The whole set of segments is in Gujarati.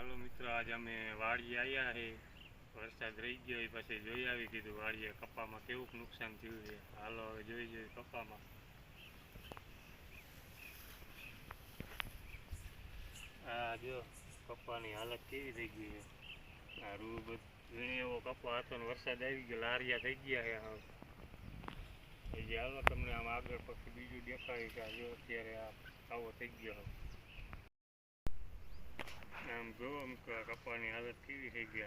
હાલો મિત્રો, આજ અમે વાડીએ આવ્યા છે. વરસાદ રહી ગયો પછી જોઈ આવી કીધું વાડીએ કપામાં કેવું નુકસાન થયું છે. હાલો હવે જોઈ કપામાં. આ જો કપાની હાલત કેવી થઈ ગઈ છે. આ રૂ વીણી એવો કપા હતો ને વરસાદ આવી ગયો, લારિયા થઈ ગયા છે. જે હાલો તમને આમ આગળ પછી બીજું દેખાડ્યું કે આ જો અત્યારે આ આવો થઈ ગયો. આમ જોવો કપાની હાલત કેવી થઈ ગઈ.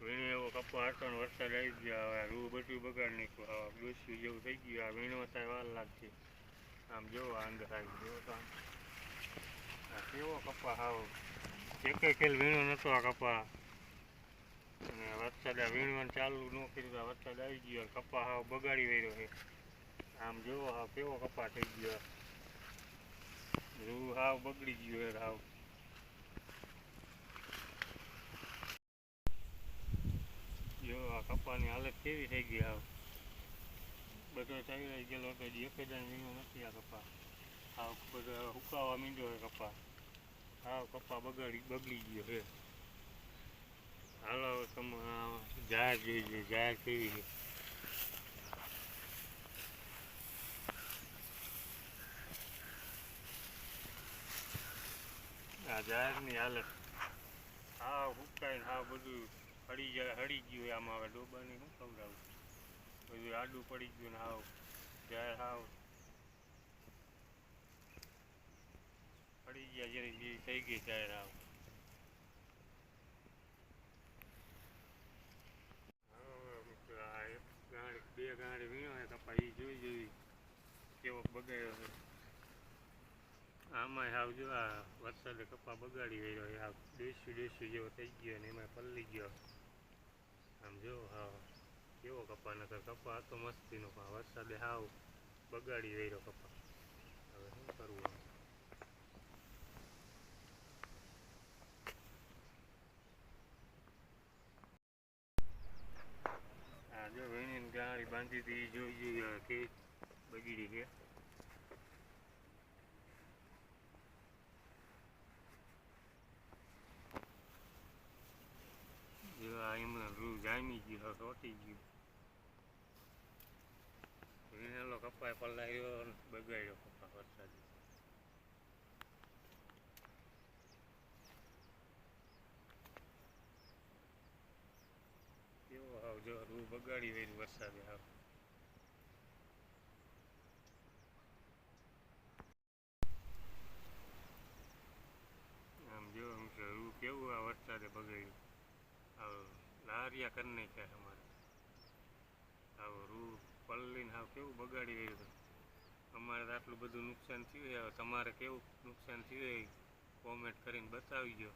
વીણો એવો કપા હતો ને વરસાદ આવી ગયો. હવે રૂ બધું બગાડ નાખ્યું. ડોસ્યું જેવું થઈ ગયું. આ વીણવા થાય વાર લાગશે. આમ જોવો અંદર આવી જોવો તો આ કેવો કપા હાવ એકે ખેલ વીણો નહોતો આ કપા. અને વરસાદ આ વીણવાનું ચાલુ ન કર્યું. આ વરસાદ આવી ગયો કપા હાવ બગાડી વર્યો છે. આમ જોવો હાવ કેવો કપા થઈ ગયો. રૂ હાવ બગડી ગયો છે હાવ. જો આ કપાની હાલત કેવી થઈ ગઈ. હાવ બધો ચાલી ગયેલો હતો. એક જ વીણો નથી આ કપા. હાવ બધો હુકાવા માંડ્યો છે કપા. હાવ કપા બગડી ગયો છે. હાલો તમે જાહેર જોઈ જાહેર કેવી છે. આ જાહેરની હાલત હાવ હુકાઈને હાવ બધું હળી ગયું. આમાં હવે ડોબાની શું ખવડાવું. બધું આડું પડી ગયું ને હાવ જાહેર હાવ હળી ગયા જેવી થઈ ગઈ જાહેર હાવ. બે ગાંઠ વીણો છે કપા એ જોઈ કેવો બગાડ્યો છે. આમાં હાવ જો આ વરસાદે કપા બગાડી રહ્યો છે. હાવ દેશું જેવો થઈ ગયો ને એમાં પલળી ગયો. આમ જો હાવ કેવો કપા નકર કપા હતો મસ્તીનો, પણ વરસાદે હાવ બગાડી રહ્યો કપા. હવે શું કરવું. હા જો વીણીને ગાળી બાંધી હતી જોઈ કે બગડી છે. જો આ એમના રૂ જામી ગયો, તોટી ગયું. વીણેલો કપાય પલાળ્યો બગાડ્યો કપા વરસાદ. કેવો હાવ જો રૂ બગાડી રહ્યું વરસાદે હાવ. આમ જો રૂ કેવું આ વરસાદે બગાડ્યું. હાવ લારિયા કરી નાખ્યા અમારે. હાવ રૂ પલ્લીને હાવ કેવું બગાડી રહ્યું. અમારે તો આટલું બધું નુકસાન થયું. હવે તમારે કેવું નુકસાન થયું એ કોમેન્ટ કરીને બતાવી દો.